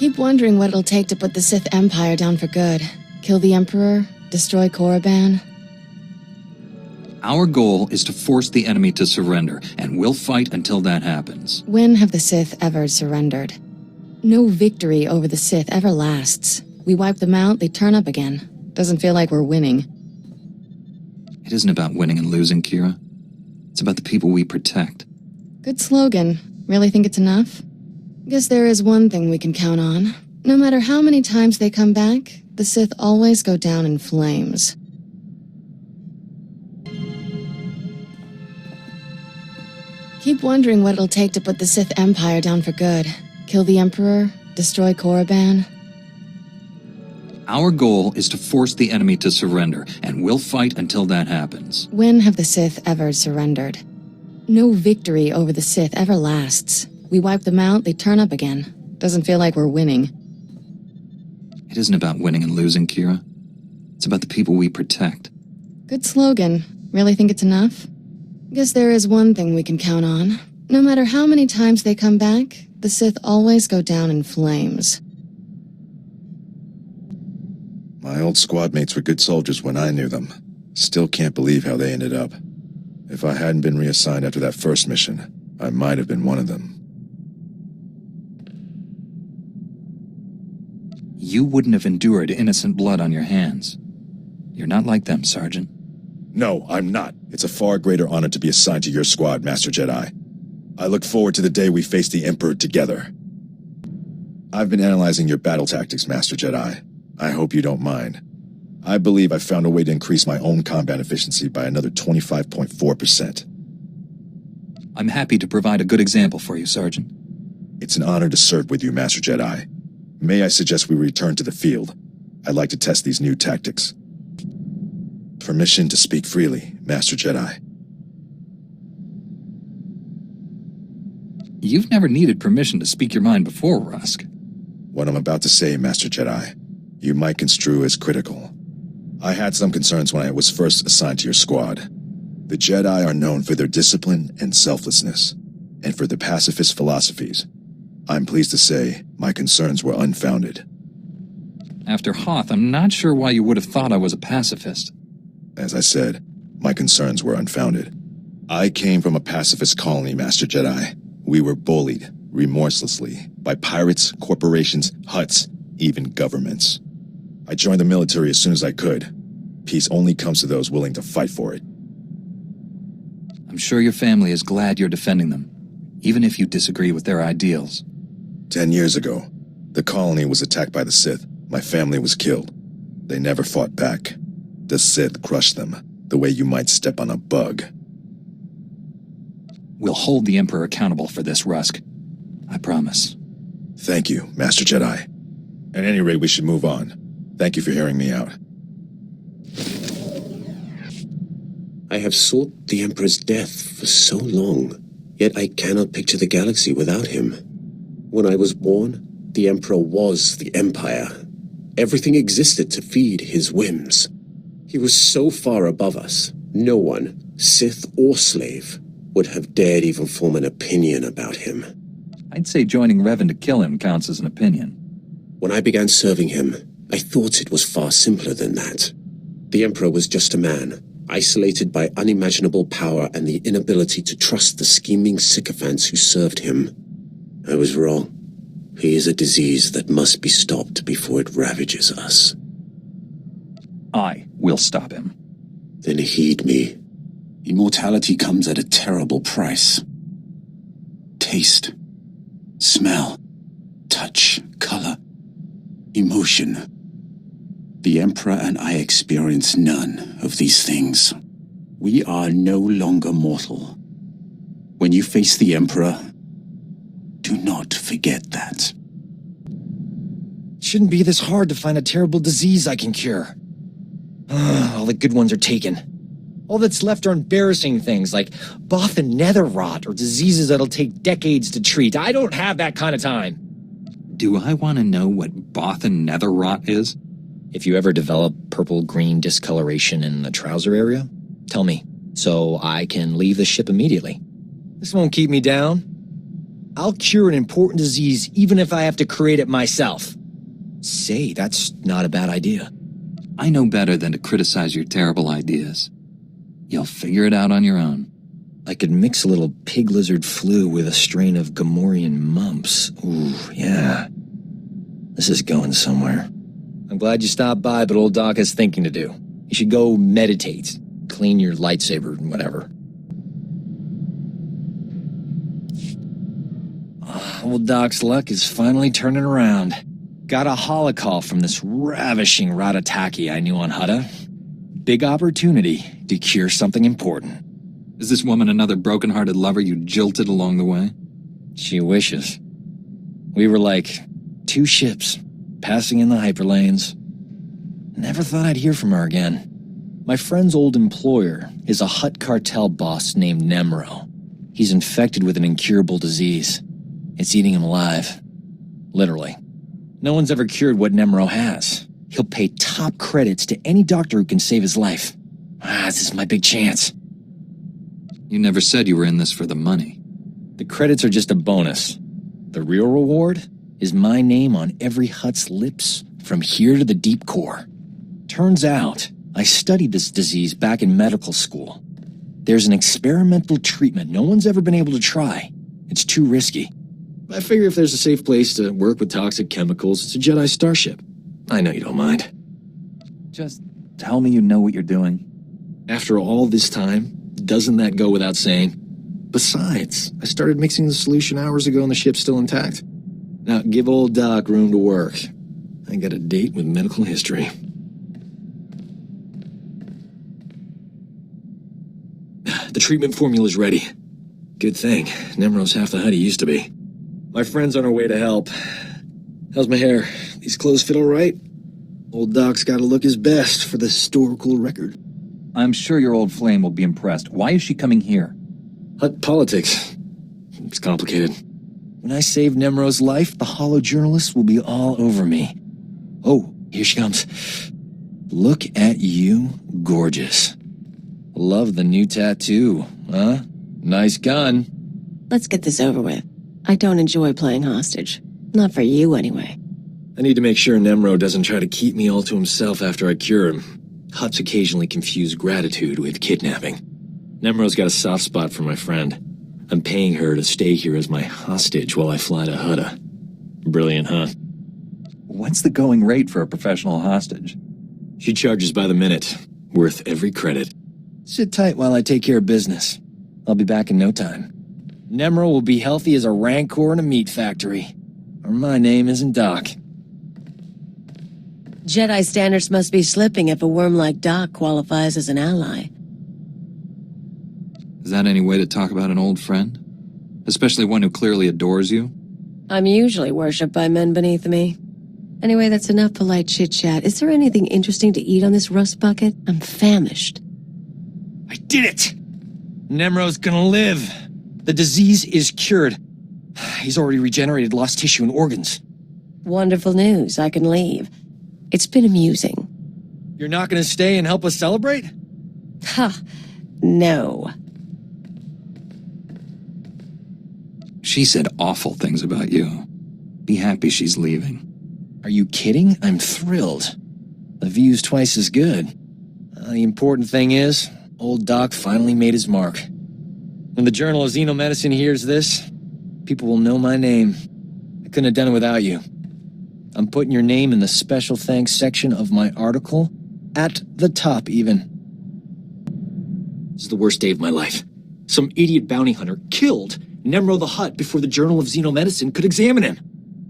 Keep wondering what it'll take to put the Sith Empire down for good. Kill the Emperor, destroy Korriban. Our goal is to force the enemy to surrender, and we'll fight until that happens. When have the Sith ever surrendered? No victory over the Sith ever lasts. We wipe them out, they turn up again. Doesn't feel like we're winning. It isn't about winning and losing, Kira. It's about the people we protect. Good slogan. Really think it's enough? Guess there is one thing we can count on. No matter how many times they come back, the Sith always go down in flames. Keep wondering what it'll take to put the Sith Empire down for good. Kill the Emperor, destroy Korriban. Our goal is to force the enemy to surrender, and we'll fight until that happens. When have the Sith ever surrendered? No victory over the Sith ever lasts. We wipe them out, they turn up again. Doesn't feel like we're winning. It isn't about winning and losing, Kira. It's about the people we protect. Good slogan. Really think it's enough? Guess there is one thing we can count on. No matter how many times they come back, the Sith always go down in flames. My old squad mates were good soldiers when I knew them. Still can't believe how they ended up. If I hadn't been reassigned after that first mission, I might have been one of them. You wouldn't have endured innocent blood on your hands. You're not like them, Sergeant. No, I'm not. It's a far greater honor to be assigned to your squad, Master Jedi. I look forward to the day we face the Emperor together. I've been analyzing your battle tactics, Master Jedi. I hope you don't mind. I believe I found a way to increase my own combat efficiency by another 25.4%. I'm happy to provide a good example for you, Sergeant. It's an honor to serve with you, Master Jedi. May I suggest we return to the field? I'd like to test these new tactics. Permission to speak freely, Master Jedi. You've never needed permission to speak your mind before, Rusk. What I'm about to say, Master Jedi, you might construe as critical. I had some concerns when I was first assigned to your squad. The Jedi are known for their discipline and selflessness, and for their pacifist philosophies. I'm pleased to say my concerns were unfounded. After Hoth, I'm not sure why you would have thought I was a pacifist. As I said, my concerns were unfounded. I came from a pacifist colony, Master Jedi. We were bullied, remorselessly, by pirates, corporations, Hutts, even governments. I joined the military as soon as I could. Peace only comes to those willing to fight for it. I'm sure your family is glad you're defending them, even if you disagree with their ideals. 10 years ago, the colony was attacked by the Sith. My family was killed. They never fought back. The Sith crushed them, the way you might step on a bug. We'll hold the Emperor accountable for this, Rusk. I promise. Thank you, Master Jedi. At any rate, we should move on. Thank you for hearing me out. I have sought the Emperor's death for so long, yet I cannot picture the galaxy without him. When I was born, the Emperor was the Empire. Everything existed to feed his whims. He was so far above us, no one, Sith or slave, would have dared even form an opinion about him. I'd say joining Revan to kill him counts as an opinion. When I began serving him, I thought it was far simpler than that. The Emperor was just a man, isolated by unimaginable power and the inability to trust the scheming sycophants who served him. I was wrong. He is a disease that must be stopped before it ravages us. I will stop him. Then heed me. Immortality comes at a terrible price. Taste, smell, touch, color, emotion. The Emperor and I experience none of these things. We are no longer mortal. When you face the Emperor, do not forget that. It shouldn't be this hard to find a terrible disease I can cure. All the good ones are taken. All that's left are embarrassing things like Bothan nether rot or diseases that'll take decades to treat. I don't have that kind of time. Do I want to know what Bothan nether rot is? If you ever develop purple-green discoloration in the trouser area, tell me, so I can leave the ship immediately. This won't keep me down. I'll cure an important disease even if I have to create it myself. Say, that's not a bad idea. I know better than to criticize your terrible ideas. You'll figure it out on your own. I could mix a little pig lizard flu with a strain of Gamorrean mumps. Ooh, yeah. This is going somewhere. I'm glad you stopped by, but old Doc has thinking to do. You should go meditate, clean your lightsaber, and whatever. Old Doc's luck is finally turning around. Got a holocall from this ravishing Ratataki I knew on Hutta. Big opportunity to cure something important. Is this woman another broken-hearted lover you jilted along the way? She wishes. We were like two ships, passing in the hyperlanes. Never thought I'd hear from her again. My friend's old employer is a Hutt cartel boss named Nemro. He's infected with an incurable disease. It's eating him alive. Literally. No one's ever cured what Nemro has. He'll pay top credits to any doctor who can save his life. This is my big chance. You never said you were in this for the money. The credits are just a bonus. The real reward is my name on every Hutt's lips from here to the deep core. Turns out, I studied this disease back in medical school. There's an experimental treatment no one's ever been able to try. It's too risky. I figure if there's a safe place to work with toxic chemicals, it's a Jedi starship. I know you don't mind. Just tell me you know what you're doing. After all this time, doesn't that go without saying? Besides, I started mixing the solution hours ago and the ship's still intact. Now, give old Doc room to work. I got a date with medical history. The treatment formula's ready. Good thing. Nemro's half the Hutt he used to be. My friend's on her way to help. How's my hair? These clothes fit all right? Old Doc's gotta look his best for the historical record. I'm sure your old flame will be impressed. Why is she coming here? Hutt politics. It's complicated. When I save Nemro's life, the hollow journalists will be all over me. Oh, here she comes. Look at you, gorgeous. Love the new tattoo, huh? Nice gun. Let's get this over with. I don't enjoy playing hostage. Not for you, anyway. I need to make sure Nemro doesn't try to keep me all to himself after I cure him. Hutts occasionally confuse gratitude with kidnapping. Nemro's got a soft spot for my friend. I'm paying her to stay here as my hostage while I fly to Hutta. Brilliant, huh? What's the going rate for a professional hostage? She charges by the minute. Worth every credit. Sit tight while I take care of business. I'll be back in no time. Nemro will be healthy as a rancor in a meat factory. Or my name isn't Doc. Jedi standards must be slipping if a worm like Doc qualifies as an ally. Is that any way to talk about an old friend? Especially one who clearly adores you? I'm usually worshipped by men beneath me. Anyway, that's enough polite chit-chat. Is there anything interesting to eat on this rust bucket? I'm famished. I did it! Nemro's gonna live. The disease is cured. He's already regenerated lost tissue and organs. Wonderful news. I can leave. It's been amusing. You're not gonna stay and help us celebrate? Ha! No. She said awful things about you. Be happy she's leaving. Are you kidding? I'm thrilled. The view's twice as good. The important thing is, old Doc finally made his mark. When the Journal of Xenomedicine hears this, people will know my name. I couldn't have done it without you. I'm putting your name in the special thanks section of my article, at the top even. This is the worst day of my life. Some idiot bounty hunter killed Nemro the Hutt before the Journal of Xenomedicine could examine him.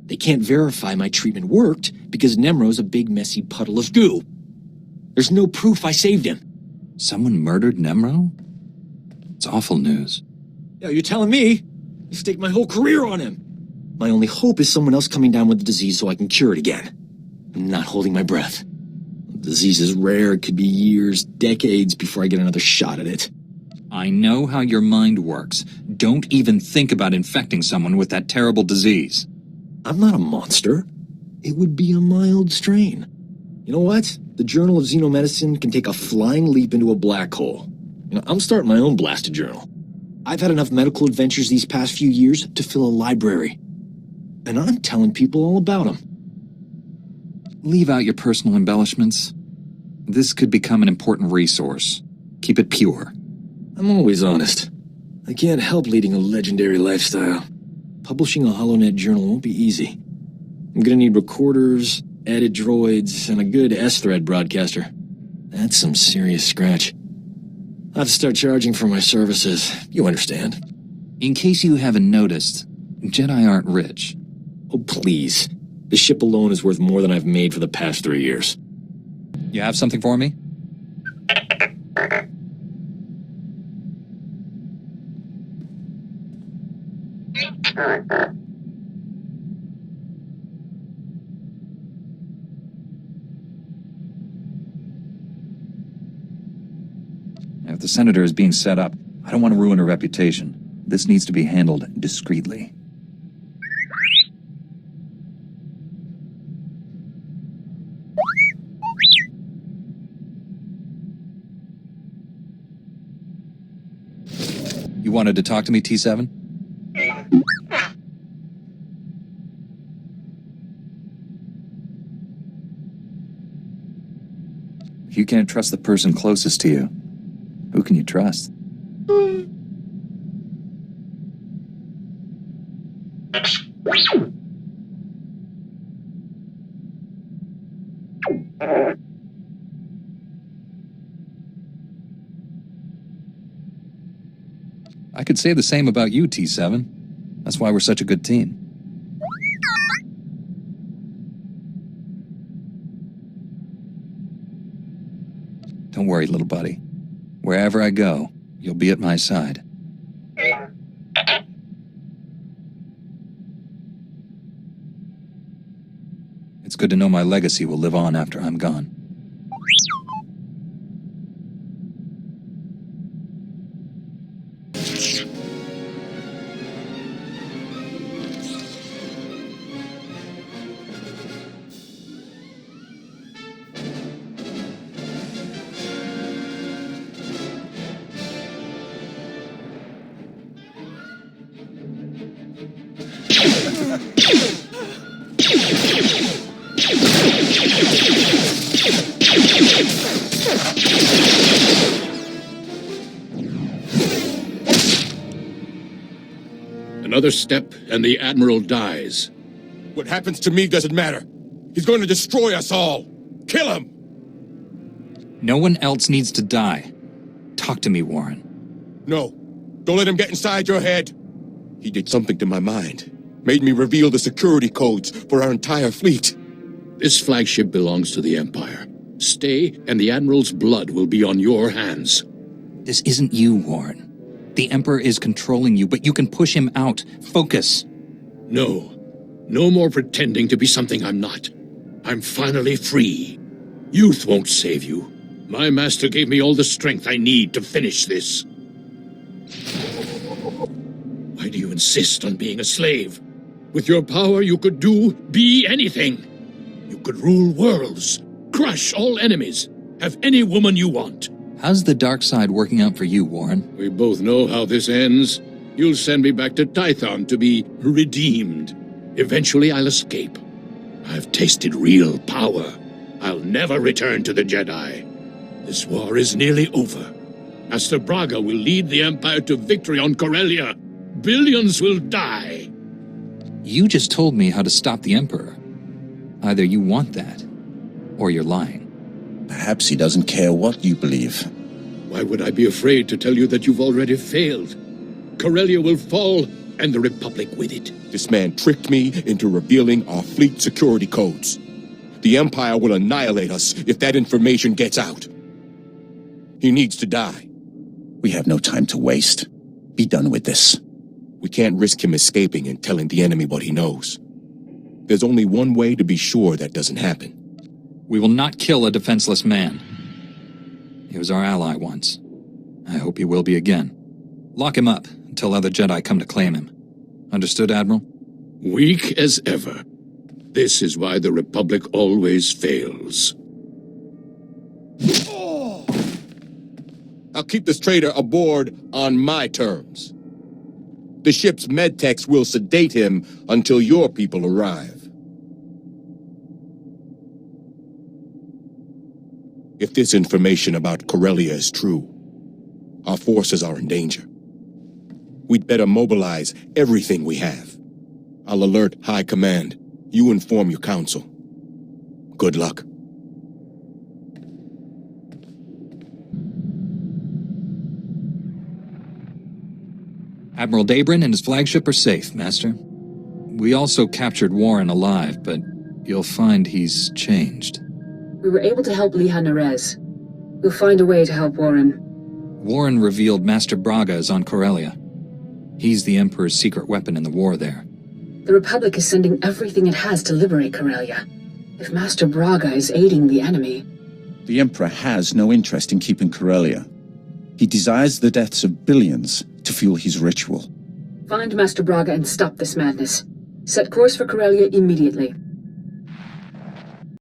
They can't verify my treatment worked because Nemro's a big messy puddle of goo. There's no proof I saved him. Someone murdered Nemro? It's awful news. Yeah, you're telling me? You staked my whole career on him. My only hope is someone else coming down with the disease so I can cure it again. I'm not holding my breath. The disease is rare. It could be years, decades before I get another shot at it. I know how your mind works. Don't even think about infecting someone with that terrible disease. I'm not a monster. It would be a mild strain. You know what? The Journal of Xenomedicine can take a flying leap into a black hole. I'm starting my own blasted journal. I've had enough medical adventures these past few years to fill a library. And I'm telling people all about them. Leave out your personal embellishments. This could become an important resource. Keep it pure. I'm always honest. I can't help leading a legendary lifestyle. Publishing a HoloNet journal won't be easy. I'm gonna need recorders, edit droids, and a good S-thread broadcaster. That's some serious scratch. I'll have to start charging for my services. You understand. In case you haven't noticed, Jedi aren't rich. Oh, please. The ship alone is worth more than I've made for the past 3 years. You have something for me? If the senator is being set up, I don't want to ruin her reputation. This needs to be handled discreetly. You wanted to talk to me, T7? If you can't trust the person closest to you, who can you trust? I could say the same about you, T7. That's why we're such a good team. Don't worry, little buddy. Wherever I go, you'll be at my side. It's good to know my legacy will live on after I'm gone. Another step, and the Admiral dies. What happens to me doesn't matter. He's going to destroy us all. Kill him! No one else needs to die. Talk to me, Warren. No. Don't let him get inside your head. He did something to my mind. Made me reveal the security codes for our entire fleet. This flagship belongs to the Empire. Stay, and the Admiral's blood will be on your hands. This isn't you, Warren. The Emperor is controlling you, but you can push him out. Focus. No. No more pretending to be something I'm not. I'm finally free. Youth won't save you. My master gave me all the strength I need to finish this. Why do you insist on being a slave? With your power, you could be anything. You could rule worlds, crush all enemies, have any woman you want. How's the dark side working out for you, Warren? We both know how this ends. You'll send me back to Tython to be redeemed. Eventually, I'll escape. I've tasted real power. I'll never return to the Jedi. This war is nearly over. Master Braga will lead the Empire to victory on Corellia. Billions will die. You just told me how to stop the Emperor. Either you want that, or you're lying. Perhaps he doesn't care what you believe. Why would I be afraid to tell you that you've already failed? Corellia will fall, and the Republic with it. This man tricked me into revealing our fleet security codes. The Empire will annihilate us if that information gets out. He needs to die. We have no time to waste. Be done with this. We can't risk him escaping and telling the enemy what he knows. There's only one way to be sure that doesn't happen. We will not kill a defenseless man. He was our ally once. I hope he will be again. Lock him up until other Jedi come to claim him. Understood, Admiral? Weak as ever. This is why the Republic always fails. I'll keep this traitor aboard on my terms. The ship's medtechs will sedate him until your people arrive. If this information about Corellia is true, our forces are in danger. We'd better mobilize everything we have. I'll alert High Command. You inform your council. Good luck. Admiral Dabrin and his flagship are safe, Master. We also captured Warren alive, but you'll find he's changed. We were able to help Liha Nerez. We'll find a way to help Warren. Warren revealed Master Braga is on Corellia. He's the Emperor's secret weapon in the war there. The Republic is sending everything it has to liberate Corellia. If Master Braga is aiding the enemy... The Emperor has no interest in keeping Corellia. He desires the deaths of billions to fuel his ritual. Find Master Braga and stop this madness. Set course for Corellia immediately.